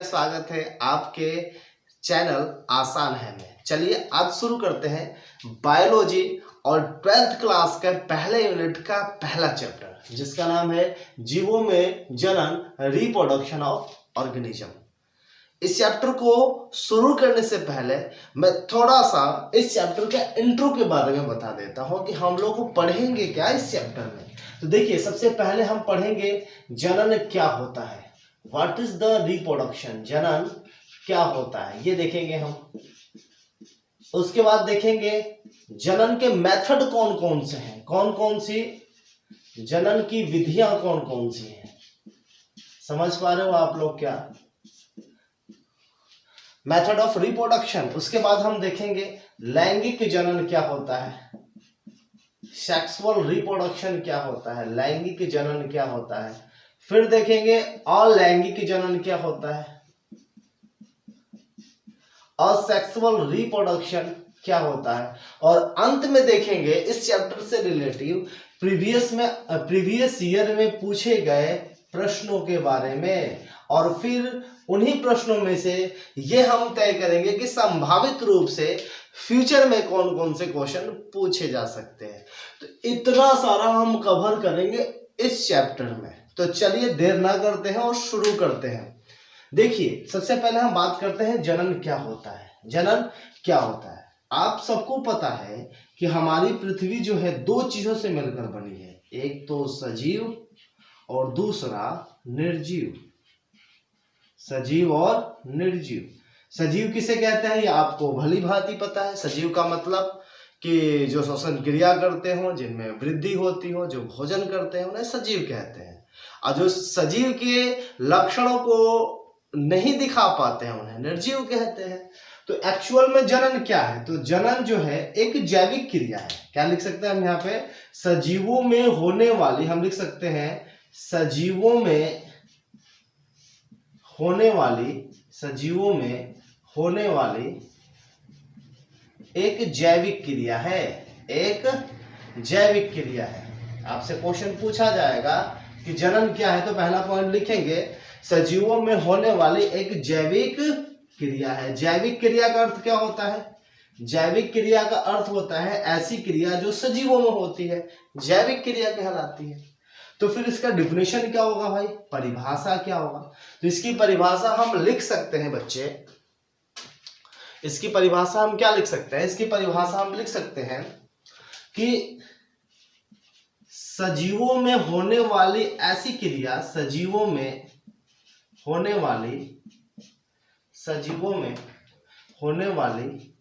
स्वागत है आपके चैनल आसान है में। चलिए आज शुरू करते हैं बायोलॉजी और 12th क्लास के पहले यूनिट का पहला चैप्टर जिसका नाम है जीवों में जनन रिप्रोडक्शन ऑफ ऑर्गेनिज्म। इस चैप्टर को शुरू करने से पहले मैं थोड़ा सा इस चैप्टर के इंट्रो के बारे में बता देता हूं कि हम लोग को पढ़ेंगे क्या इस चैप्टर में। तो देखिए, सबसे पहले हम पढ़ेंगे जनन क्या होता है, व्हाट इज द रिप्रोडक्शन, जनन क्या होता है ये देखेंगे हम। उसके बाद देखेंगे जनन के मेथड कौन कौन से हैं, कौन कौन सी जनन की विधियां कौन कौन सी हैं। समझ पा रहे हो आप लोग क्या, मेथड ऑफ रिप्रोडक्शन। उसके बाद हम देखेंगे लैंगिक जनन क्या होता है, सेक्सुअल रिप्रोडक्शन क्या होता है, लैंगिक जनन क्या होता है। फिर देखेंगे अलैंगिक जनन क्या होता है, असेक्सुअल रिप्रोडक्शन क्या होता है। और अंत में देखेंगे इस चैप्टर से रिलेटिव प्रीवियस ईयर में पूछे गए प्रश्नों के बारे में, और फिर उन्हीं प्रश्नों में से ये हम तय करेंगे कि संभावित रूप से फ्यूचर में कौन कौन से क्वेश्चन पूछे जा सकते हैं। तो इतना सारा हम कवर करेंगे इस चैप्टर में। तो चलिए देर ना करते हैं और शुरू करते हैं। देखिए, सबसे पहले हम बात करते हैं जनन क्या होता है। जनन क्या होता है, आप सबको पता है कि हमारी पृथ्वी जो है दो चीजों से मिलकर बनी है, एक तो सजीव और दूसरा निर्जीव। सजीव और निर्जीव। सजीव किसे कहते हैं ये आपको भली भांति पता है। सजीव का मतलब कि जो श्वसन क्रिया करते हो, जिनमें वृद्धि होती हो, जो भोजन करते हैं, उन्हें सजीव कहते हैं। और जो सजीव के लक्षणों को नहीं दिखा पाते हैं उन्हें निर्जीव कहते हैं। तो एक्चुअल में जनन क्या है, तो जनन जो है एक जैविक क्रिया है। क्या लिख सकते हैं हम यहाँ पे, सजीवों में होने वाली, हम लिख सकते हैं सजीवों में होने वाली, सजीवों में होने वाली एक जैविक क्रिया है, एक जैविक क्रिया है। आपसे क्वेश्चन पूछा जाएगा कि जनन क्या है, तो पहला पॉइंट लिखेंगे सजीवों में होने वाली एक जैविक क्रिया है। जैविक क्रिया का अर्थ क्या होता है, जैविक क्रिया का अर्थ होता है ऐसी क्रिया जो सजीवों में होती है, जैविक क्रिया कहलाती है। तो फिर इसका डिफिनेशन क्या होगा भाई, परिभाषा क्या होगा। तो इसकी परिभाषा हम लिख सकते हैं बच्चे, इसकी परिभाषा हम क्या लिख सकते हैं, इसकी परिभाषा हम लिख सकते हैं कि सजीवों में होने वाली ऐसी क्रिया, सजीवों में होने वाली, सजीवों में होने वाली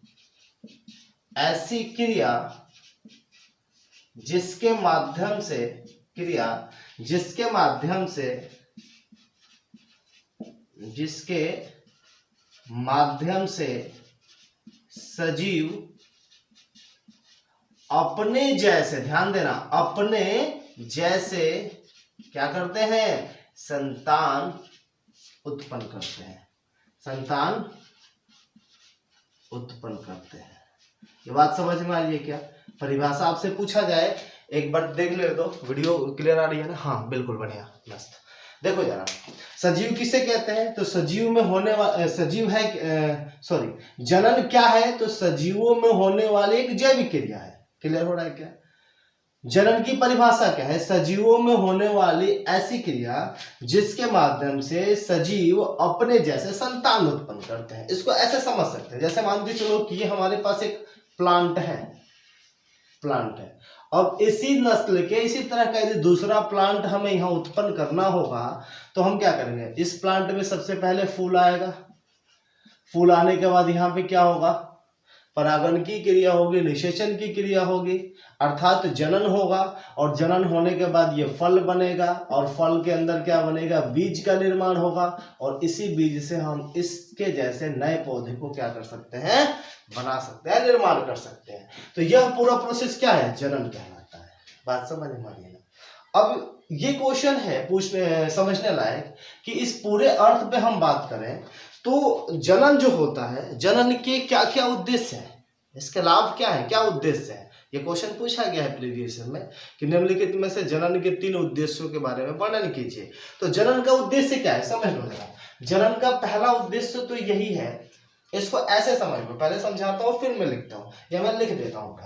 ऐसी क्रिया जिसके माध्यम से, क्रिया जिसके माध्यम से, जिसके माध्यम से सजीव अपने जैसे, ध्यान देना, अपने जैसे क्या करते हैं, संतान उत्पन्न करते हैं, संतान उत्पन्न करते हैं। ये बात समझ में आ रही है क्या। परिभाषा आपसे पूछा जाए, एक बार देख ले दो, वीडियो क्लियर आ रही है ना, हाँ बिल्कुल बढ़िया, मस्त। देखो जरा, सजीव किसे कहते हैं, तो सजीव में होने वाला, सजीव है सॉरी जनन क्या है, तो सजीवों में होने वाली एक जैविक क्रिया है। क्लियर हो रहा है क्या। जनन की परिभाषा क्या है, सजीवों में होने वाली ऐसी क्रिया जिसके माध्यम से सजीव अपने जैसे संतान उत्पन्न करते हैं। इसको ऐसे समझ सकते हैं, जैसे मान के चलो कि ये हमारे पास एक प्लांट है, प्लांट है। अब इसी नस्ल के, इसी तरह का यदि दूसरा प्लांट हमें यहाँ उत्पन्न करना होगा तो हम क्या करेंगे, इस प्लांट में सबसे पहले फूल आएगा, फूल आने के बाद यहाँ पे क्या होगा, परागण की क्रिया होगी, निषेचन की क्रिया होगी, अर्थात जनन होगा। और जनन होने के बाद ये फल बनेगा, और फल के अंदर क्या बनेगा, बीज का निर्माण होगा, और इसी बीज से हम इसके जैसे नए पौधे को क्या कर सकते हैं, बना सकते हैं, निर्माण कर सकते हैं। तो यह पूरा प्रोसेस क्या है, जनन कहलाता है। बात समझ में आ रही है। अब ये क्वेश्चन है पूछने समझने लायक कि इस पूरे अर्थ पे हम बात करें तो जनन जो होता है, जनन के क्या क्या उद्देश्य है, इसके लाभ क्या है, क्या उद्देश्य है। ये क्वेश्चन पूछा गया है प्रीवियस में कि निम्नलिखित में से जनन के 3 उद्देश्यों के बारे में वर्णन कीजिए। तो जनन का उद्देश्य क्या है, समझ लो जरा। जनन का पहला उद्देश्य तो यही है, इसको ऐसे समझ लो, पहले समझाता हूँ फिर मैं लिखता हूँ, या मैं लिख देता हूँ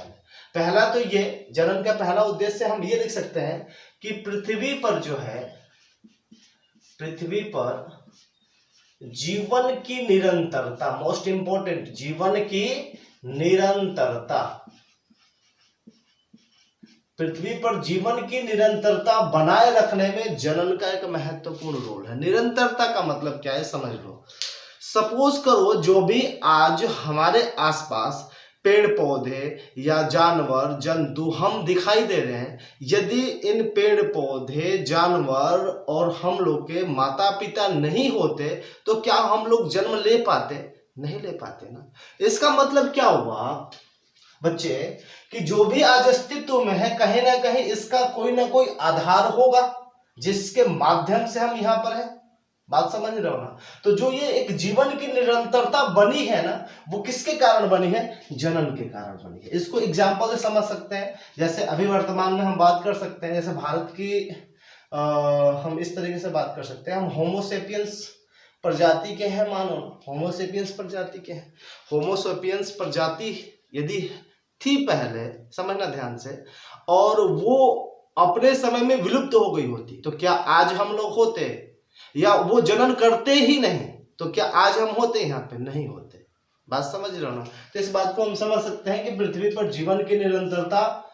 पहला तो ये जनन का पहला उद्देश्य हम ये लिख सकते हैं कि पृथ्वी पर जो है, पृथ्वी पर जीवन की निरंतरता, मोस्ट इंपॉर्टेंट, जीवन की निरंतरता, पृथ्वी पर जीवन की निरंतरता बनाए रखने में जनन का एक महत्वपूर्ण रोल है। निरंतरता का मतलब क्या है समझ लो। सपोज करो जो भी आज हमारे आसपास पेड़ पौधे या जानवर जंतु हम दिखाई दे रहे हैं, यदि इन पेड़ पौधे जानवर और हम लोग के माता पिता नहीं होते तो क्या हम लोग जन्म ले पाते? नहीं ले पाते ना। इसका मतलब क्या हुआ बच्चे कि जो भी आज अस्तित्व में है कहीं ना कहीं इसका कोई ना कोई आधार होगा जिसके माध्यम से हम यहाँ पर हैं। बात समझ रहे हो ना। तो जो ये एक जीवन की निरंतरता बनी है ना, वो किसके कारण बनी है? जनन के कारण बनी है। इसको एग्जाम्पल से समझ सकते हैं। जैसे अभी वर्तमान में हम बात कर सकते हैं, जैसे भारत की हम इस तरीके से बात कर सकते हैं, हम होमोसेपियंस प्रजाति के हैं, मानो होमोसेपियंस प्रजाति के हैं। होमोसेपियंस प्रजाति यदि थी पहले, समझना ध्यान से, और वो अपने समय में विलुप्त हो गई होती तो क्या आज हम लोग होते? या वो जनन करते ही नहीं तो क्या आज हम होते? यहाँ पे नहीं होते। बात समझ रहे हो ना। तो इस बात को हम समझ सकते हैं कि पृथ्वी पर जीवन की निरंतरता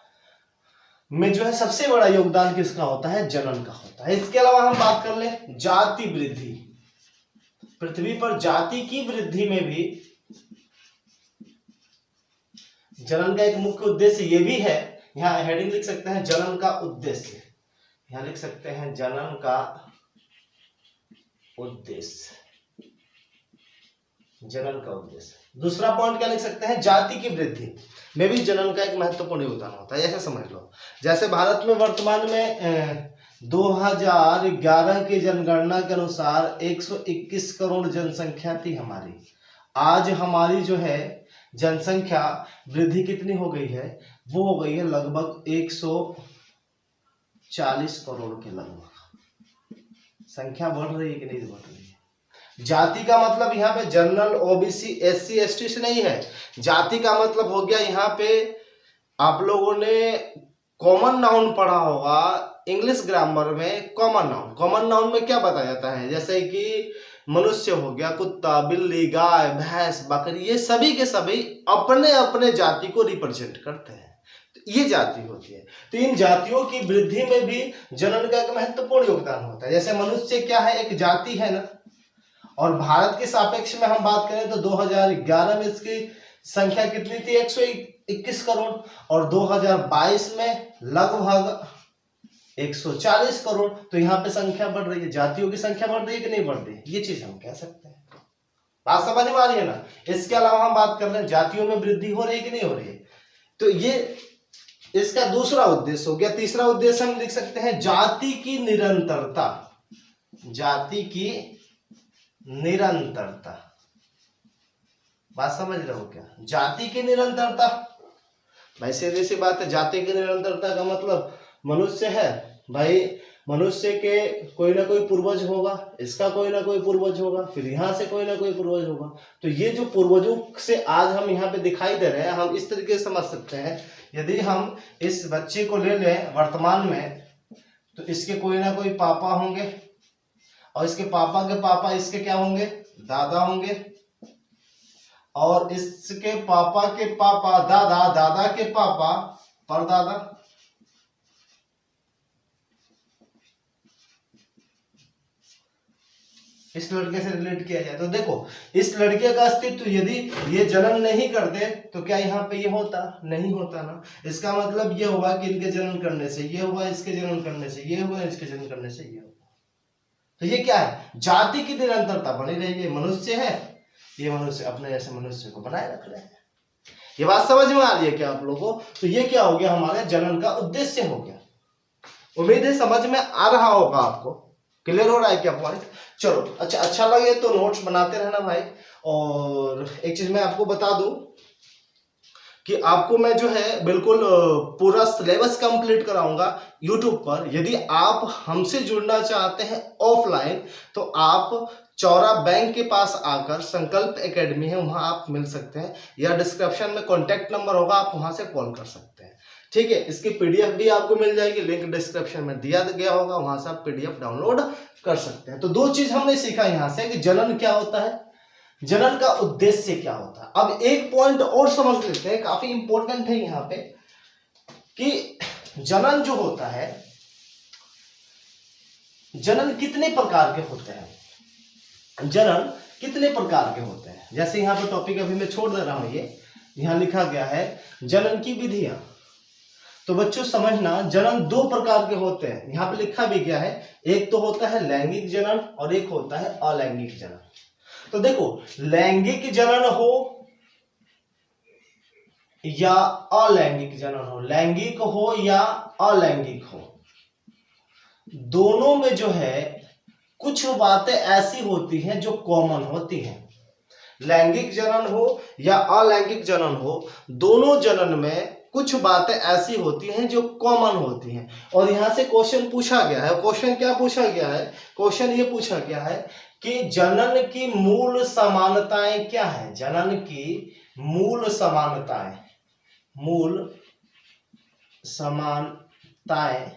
में जो है सबसे बड़ा योगदान किसका होता है? जनन का होता है। इसके अलावा हम बात कर ले जाति वृद्धि। पृथ्वी पर जाति की वृद्धि में भी जनन का एक मुख्य उद्देश्य ये भी है। यहाँ हेडिंग लिख सकते हैं जनन का उद्देश्य, यहाँ लिख सकते हैं जनन का उद्देश्य, जनन का उद्देश्य। दूसरा पॉइंट क्या लिख सकते हैं? जाति की वृद्धि में भी जनन का एक महत्वपूर्ण योगदान होता है। ऐसे समझ लो, जैसे भारत में वर्तमान में 2011 की जनगणना के अनुसार 121 करोड़ जनसंख्या थी हमारी। आज हमारी जो है जनसंख्या वृद्धि कितनी हो गई है? वो हो गई है लगभग 140 करोड़ के लगभग। संख्या बढ़ रही है कि नहीं बढ़ रही है? जाति का मतलब यहाँ पे जनरल, ओबीसी, एससी, एसटी से नहीं है। जाति का मतलब हो गया, यहाँ पे आप लोगों ने कॉमन नाउन पढ़ा होगा इंग्लिश ग्रामर में। कॉमन नाउन, कॉमन नाउन में क्या बताया जाता है? जैसे कि मनुष्य हो गया, कुत्ता, बिल्ली, गाय, भैंस, बकरी, ये सभी के सभी अपने अपने जाति को रिप्रेजेंट करते हैं। ये जाति होती है। तो इन जातियों की वृद्धि में भी जनन का एक महत्वपूर्ण योगदान होता है। जैसे मनुष्य क्या है? एक जाति है ना। और भारत के सापेक्ष में हम बात करें तो 2011 में इसकी संख्या कितनी थी? 121 करोड़। और 2022 में लगभग 140 करोड़। तो यहाँ पे संख्या बढ़ रही है, जातियों की संख्या बढ़ रही है कि नहीं बढ़ रही है? ये चीज हम कह सकते हैं। बात समझ में आ रही है ना। इसके अलावा हम बात कर रहे हैं जातियों में वृद्धि हो रही है कि नहीं हो रही है। तो ये इसका दूसरा उद्देश्य हो गया। तीसरा उद्देश्य हम लिख सकते हैं जाति की निरंतरता। जाति की निरंतरता, बात समझ रहे हो क्या? जाति की निरंतरता भाई सीधी सी बात है। जाति की निरंतरता का मतलब मनुष्य है भाई, मनुष्य के कोई ना कोई पूर्वज होगा, इसका कोई ना कोई पूर्वज होगा, फिर यहाँ से कोई ना कोई पूर्वज होगा। तो ये जो पूर्वजों से आज हम यहाँ पे दिखाई दे रहे हैं, हम इस तरीके से समझ सकते हैं। यदि हम इस बच्चे को ले लें वर्तमान में, तो इसके कोई ना कोई पापा होंगे, और इसके पापा के पापा इसके क्या होंगे? दादा होंगे, और इसके पापा के पापा दादा, दादा के पापा परदादा। इस लड़के से रिलेट किया जाए तो देखो, इस लड़के का अस्तित्व यदि ये जन्म नहीं करते तो क्या यहाँ पे ये होता? नहीं होता ना। इसका मतलब ये हुआ कि इनके जन्म करने से ये हुआ, इसके जन्म करने से ये हुआ, इसके जन्म करने से ये हुआ। तो ये क्या है? जाति की निरंतरता बनी रही है। मनुष्य है, ये मनुष्य अपने जैसे मनुष्य को बनाए रख रहे हैं। ये बात समझ में आ रही है क्या आप लोगों को? तो ये क्या हो गया? हमारे जनन का उद्देश्य हो गया। उम्मीद है समझ में आ रहा होगा आपको। क्लियर हो रहा है क्या पॉइंट? चलो अच्छा लगे तो नोट्स बनाते रहना भाई। और एक चीज मैं आपको बता दूं कि आपको मैं जो है बिल्कुल पूरा सिलेबस कंप्लीट कराऊंगा YouTube पर। यदि आप हमसे जुड़ना चाहते हैं ऑफलाइन तो आप चौरा बैंक के पास आकर संकल्प एकेडमी है, वहां आप मिल सकते हैं, या डिस्क्रिप्शन में कॉन्टैक्ट नंबर होगा, आप वहां से कॉल कर सकते हैं। ठीक है, इसकी पीडीएफ भी आपको मिल जाएगी, लिंक डिस्क्रिप्शन में दिया गया होगा, वहां से आप पीडीएफ डाउनलोड कर सकते हैं। तो दो चीज हमने सीखा यहाँ से कि जनन क्या होता है, जनन का उद्देश्य क्या होता है। अब एक पॉइंट और समझ लेते हैं, काफी इंपॉर्टेंट है यहाँ पे, कि जनन जो होता है, जनन कितने प्रकार के होते हैं, जनन कितने प्रकार के होते हैं। जैसे यहाँ पे टॉपिक अभी मैं छोड़ दे रहा हूं, ये यहाँ लिखा गया है जनन की विधियां। तो बच्चों समझना, जनन दो प्रकार के होते हैं, यहाँ पे लिखा भी गया है, एक तो होता है लैंगिक जनन और एक होता है अलैंगिक जनन। तो देखो, लैंगिक जनन हो या अलैंगिक जनन हो, लैंगिक हो या अलैंगिक हो, दोनों में जो है कुछ बातें ऐसी होती हैं जो कॉमन होती हैं। लैंगिक जनन हो या अलैंगिक जनन हो, दोनों जनन में कुछ बातें ऐसी होती हैं जो कॉमन होती हैं। और यहां से क्वेश्चन पूछा गया है, क्वेश्चन क्या पूछा गया है, क्वेश्चन ये पूछा गया है कि जनन की मूल समानताएं क्या है, जनन की मूल समानताएं, मूल समानताएं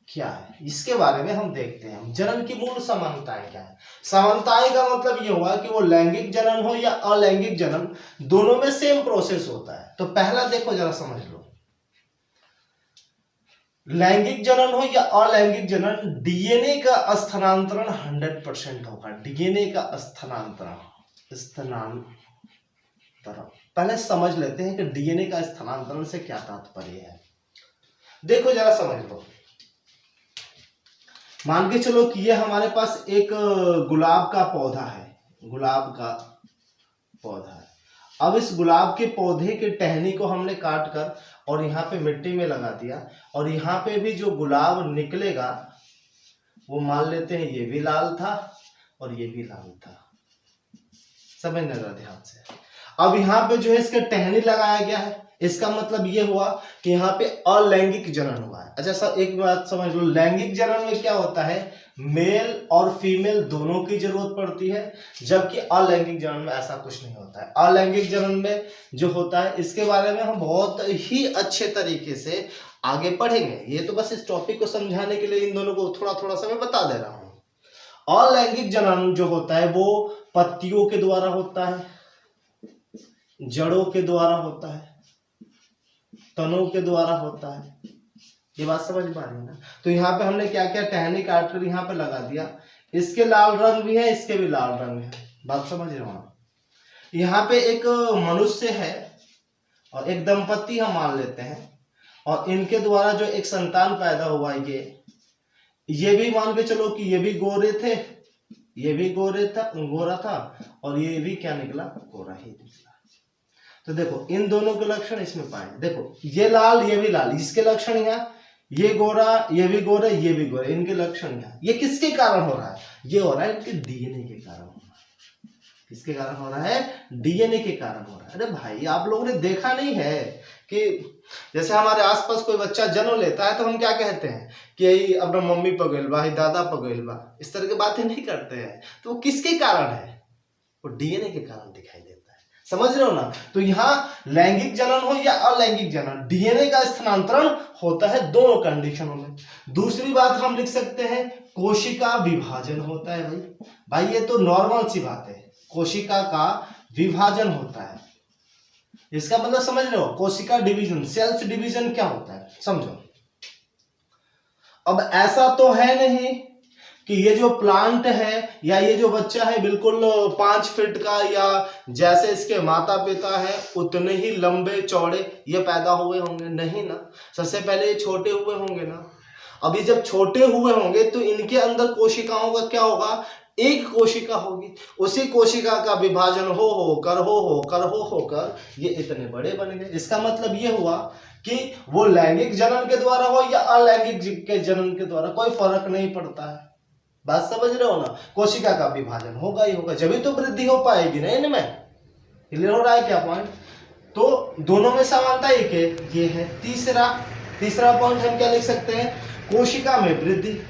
क्या है, इसके बारे में हम देखते हैं। जनन की मूल समानताएं क्या है। समानताएं का मतलब ये हुआ कि वो लैंगिक जनन हो या अलैंगिक जनन, दोनों में सेम प्रोसेस होता है। तो पहला देखो, जरा समझ लो, लैंगिक जनन हो या अलैंगिक जनन, डीएनए का स्थानांतरण 100% होगा। डीएनए का स्थानांतरण, पहले समझ लेते हैं कि डीएनए का स्थानांतरण से क्या तात्पर्य है। देखो जरा समझ लो, मान के चलो कि ये हमारे पास एक गुलाब का पौधा है, गुलाब का पौधा है। अब इस गुलाब के पौधे के टहनी को हमने काट कर और यहाँ पे मिट्टी में लगा दिया, और यहाँ पे भी जो गुलाब निकलेगा वो मान लेते हैं ये भी लाल था और ये भी लाल था, समझने का ध्यान से। अब यहाँ पे जो है इसके टहनी लगाया गया है, इसका मतलब ये हुआ कि यहाँ पे अलैंगिक जनन हुआ है। अच्छा सर, एक बात समझ लो, लैंगिक जनन में क्या होता है, मेल और फीमेल दोनों की जरूरत पड़ती है, जबकि अलैंगिक जनन में ऐसा कुछ नहीं होता है। अलैंगिक जनन में जो होता है, इसके बारे में हम बहुत ही अच्छे तरीके से आगे पढ़ेंगे, ये तो बस इस टॉपिक को समझाने के लिए इन दोनों को थोड़ा थोड़ा सा मैं बता दे रहा हूँ। अलैंगिक जनन जो होता है वो पत्तियों के द्वारा होता है, जड़ों के द्वारा होता है, तनों के द्वारा होता है। ये बात समझ पा रही है ना। तो यहाँ पे हमने क्या क्या, टहनी काट कर यहाँ पे लगा दिया, इसके लाल रंग भी है, इसके भी लाल रंग है, बात समझ रहे हो। यहाँ पे एक मनुष्य है और एक दंपति हम मान लेते हैं, और इनके द्वारा जो एक संतान पैदा हुआ, ये भी मान के चलो कि ये भी गोरे थे, ये भी गोरा था, और ये भी क्या निकला, गोरा ही निकला। तो देखो इन दोनों के लक्षण इसमें पाए, देखो ये लाल ये भी लाल, इसके लक्षण यहाँ, ये गोरा ये भी गोरा ये भी गोरा, इनके लक्षण यहाँ। ये किसके कारण हो रहा है, ये हो रहा है इनके डीएनए के कारण हो रहा है। किसके कारण हो रहा है, डीएनए के कारण हो रहा है। अरे भाई, आप लोगों ने देखा नहीं है कि जैसे हमारे आसपास कोई बच्चा जन्म लेता है तो हम क्या कहते हैं कि अपना मम्मी पगल बा, दादा पगल बा, इस तरह की बातें नहीं करते हैं। तो वो किसके कारण है, वो डीएनए के कारण दिखाई देता है, समझ रहे हो ना। तो यहाँ लैंगिक जनन हो या अलैंगिक जनन, डीएनए का स्थानांतरण होता है दोनों कंडीशनों में। दूसरी बात हम लिख सकते हैं, कोशिका विभाजन होता है। भाई ये तो नॉर्मल सी बात है, कोशिका का विभाजन होता है। इसका मतलब समझ रहे हो, कोशिका डिवीजन, सेल्स डिवीजन क्या होता है, समझो। अब ऐसा तो है नहीं कि ये जो प्लांट है या ये जो बच्चा है बिल्कुल 5 फीट का, या जैसे इसके माता पिता है उतने ही लंबे चौड़े ये पैदा हुए होंगे, नहीं ना। सबसे पहले ये छोटे हुए होंगे ना। अभी जब छोटे हुए होंगे तो इनके अंदर कोशिकाओं का क्या होगा, एक कोशिका होगी, उसी कोशिका का विभाजन होकर ये इतने बड़े बन गए। इसका मतलब ये हुआ कि वो लैंगिक जनन के द्वारा हो या अलैंगिक के जनन के द्वारा, कोई फर्क नहीं पड़ता है। बात समझ रहे हो ना, कोशिका का विभाजन होगा ही होगा, जब भी तो वृद्धि हो पाएगी ना इनमें। क्लियर हो रहा है क्या पॉइंट। तो दोनों में समानता एक है, ये है। तीसरा पॉइंट हम क्या लिख सकते हैं, कोशिका में वृद्धि,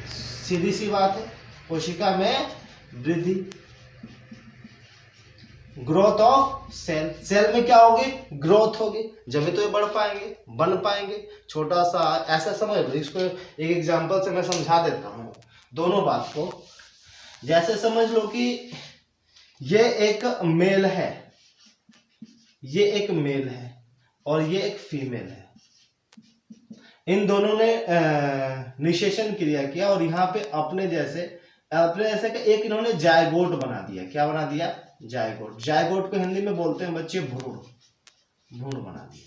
सीधी सी बात है, कोशिका में वृद्धि, ग्रोथ ऑफ सेल, सेल में क्या होगी, ग्रोथ होगी, जब तो ये बढ़ पाएंगे, बन पाएंगे। छोटा सा ऐसा समझ लो, इसको एक एग्जांपल से मैं समझा देता हूँ दोनों बात को। जैसे समझ लो कि ये एक मेल है, ये एक मेल है और ये एक फीमेल है। इन दोनों ने निषेचन क्रिया किया और यहाँ पे अपने जैसे का एक इन्होंने जायगोट बना दिया। क्या बना दिया, जायगोट। जायगोट को हिंदी में बोलते हैं बच्चे भ्रूण, भ्रूण बना दिया,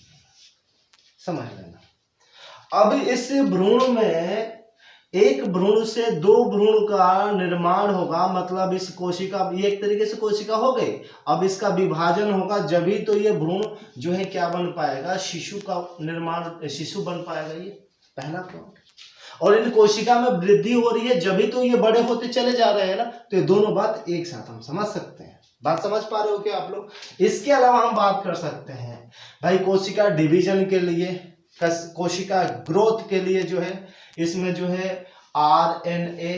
समझ लेना। अब इस भ्रूण में एक भ्रूण से दो भ्रूण का निर्माण होगा, मतलब इस कोशिका, ये एक तरीके से कोशिका हो गई। अब इसका विभाजन होगा, जब ही तो ये भ्रूण जो है क्या बन पाएगा, शिशु का निर्माण, शिशु बन पाएगा। ये पहला पॉइंट। और इन कोशिका में वृद्धि हो रही है, जब ही तो ये बड़े होते चले जा रहे हैं ना। तो ये दोनों बात एक साथ हम समझ सकते हैं। बात समझ पा रहे हो क्या आप लोग? इसके अलावा हम बात कर सकते हैं भाई कोशिका डिवीजन के लिए, कोशिका ग्रोथ के लिए जो है इसमें जो है आरएनए,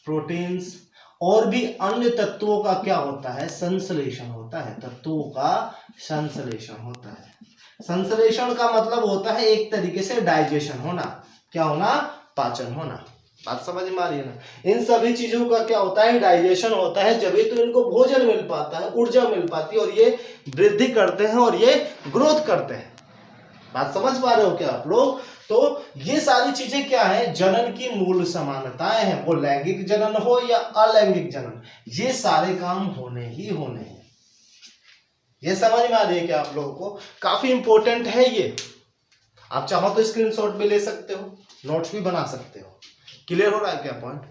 प्रोटीन्स और भी अन्य तत्वों का क्या होता है, संश्लेषण होता है। तत्वों का संश्लेषण होता है। संश्लेषण का मतलब होता है एक तरीके से डाइजेशन होना। क्या होना, पाचन होना। बात समझ में आ रही है ना। इन सभी चीजों का क्या होता है, डाइजेशन होता है, जब तो इनको भोजन मिल पाता है, ऊर्जा मिल पाती है और ये वृद्धि करते हैं और ये ग्रोथ करते हैं। बात समझ पा रहे हो क्या आप लोग? तो ये सारी चीजें क्या है, जनन की मूल समानताएं हैं। वो लैंगिक जनन हो या अलैंगिक जनन, ये सारे काम होने ही होने हैं। ये समझ में आ रही है क्या आप लोगों को? काफी इंपॉर्टेंट है ये। आप चाहो तो स्क्रीनशॉट भी ले सकते हो, नोट्स भी बना सकते हो। क्लियर हो रहा है क्या पॉइंट?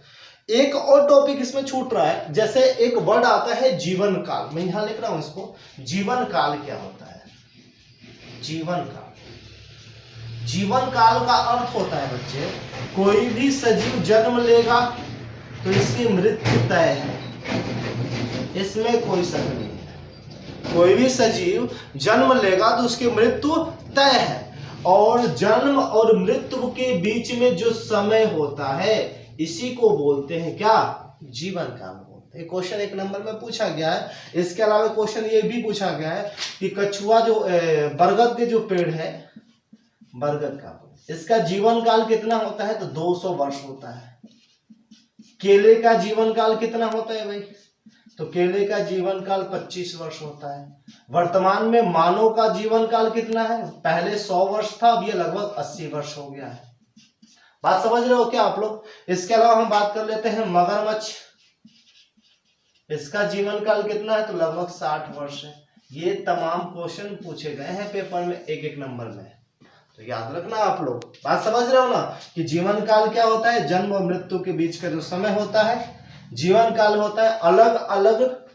एक और टॉपिक इसमें छूट रहा है। जैसे एक वर्ड आता है जीवन काल, मैं यहां लिख रहा हूं इसको। जीवन काल क्या होता है? जीवन काल, जीवन काल का अर्थ होता है बच्चे, कोई भी सजीव जन्म लेगा तो इसकी मृत्यु तय है, इसमें कोई शक नहीं है। कोई भी सजीव जन्म लेगा तो उसकी मृत्यु तय है। और जन्म और मृत्यु के बीच में जो समय होता है इसी को बोलते हैं क्या, जीवन काल बोलते हैं। क्वेश्चन एक नंबर में पूछा गया है। इसके अलावा क्वेश्चन ये भी पूछा गया है कि कछुआ जो बरगद के जो पेड़ है, बरगद का, इसका जीवन काल कितना होता है, तो 200 वर्ष होता है। केले का जीवन काल कितना होता है भाई, तो केले का जीवन काल 25 वर्ष होता है। वर्तमान में मानव का जीवन काल कितना है, पहले 100 वर्ष था, अब ये लगभग 80 वर्ष हो गया है। बात समझ रहे हो क्या आप लोग? इसके अलावा हम बात कर लेते हैं मगरमच्छ, इसका जीवन काल कितना है, तो लगभग 60 वर्ष है। ये तमाम क्वेश्चन पूछे गए हैं पेपर में एक एक नंबर में, तो याद रखना आप लोग। बात समझ रहे हो ना कि जीवन काल क्या होता है, जन्म और मृत्यु के बीच का जो समय होता है जीवन काल होता है। अलग अलग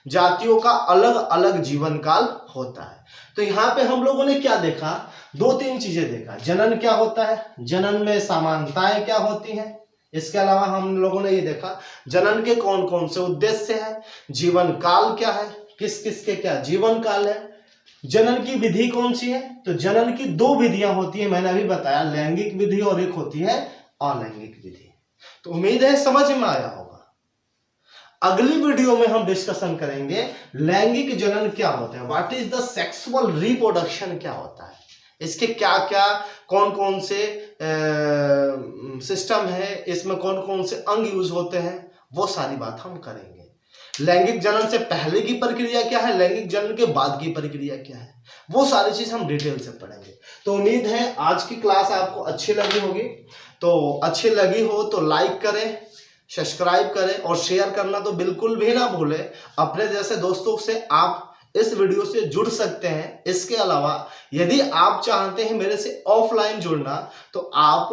जातियों का अलग अलग जीवन काल होता है। तो यहाँ पे हम लोगों ने क्या देखा, 2-3 चीजें देखा। जनन क्या होता है, जनन में समानताएं क्या होती हैं। इसके अलावा हम लोगों ने ये देखा जनन के कौन कौन से उद्देश्य है, जीवन काल क्या है, किस किस के क्या जीवन काल है, जनन की विधि कौन सी है। तो जनन की 2 विधियां होती है, मैंने अभी बताया, लैंगिक विधि और एक होती है अलैंगिक विधि। तो उम्मीद है समझ में आया होगा। अगली वीडियो में हम डिस्कशन करेंगे लैंगिक जनन क्या होता है, what is the sexual reproduction क्या होता है, इसके क्या क्या कौन कौन से सिस्टम है, इसमें कौन कौन से अंग यूज होते हैं, वो सारी बात हम करेंगे। लैंगिक जनन से पहले की प्रक्रिया क्या है, लैंगिक जनन के बाद की प्रक्रिया क्या है, वो सारी चीज हम डिटेल से पढ़ेंगे। तो उम्मीद है आज की क्लास आपको अच्छी लगी होगी। तो अच्छी लगी हो तो लाइक करें, सब्सक्राइब करें और शेयर करना तो बिल्कुल भी ना भूलें। अपने जैसे दोस्तों से आप इस वीडियो से जुड़ सकते हैं। इसके अलावा यदि आप चाहते हैं मेरे से ऑफलाइन जुड़ना तो आप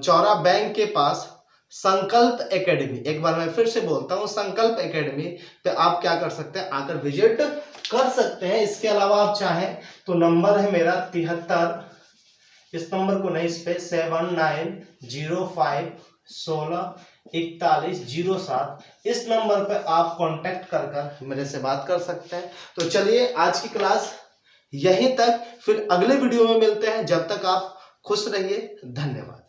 चौरा बैंक के पास संकल्प एकेडमी, एक बार मैं फिर से बोलता हूं, संकल्प एकेडमी पे आप क्या कर सकते हैं, आकर विजिट कर सकते हैं। इसके अलावा आप चाहें तो नंबर है मेरा 73, इस नंबर को नहीं, इस पे 7905164107, इस नंबर पे आप कांटेक्ट कर मेरे से बात कर सकते हैं। तो चलिए आज की क्लास यहीं तक, फिर अगले वीडियो में मिलते हैं। जब तक आप खुश रहिए, धन्यवाद।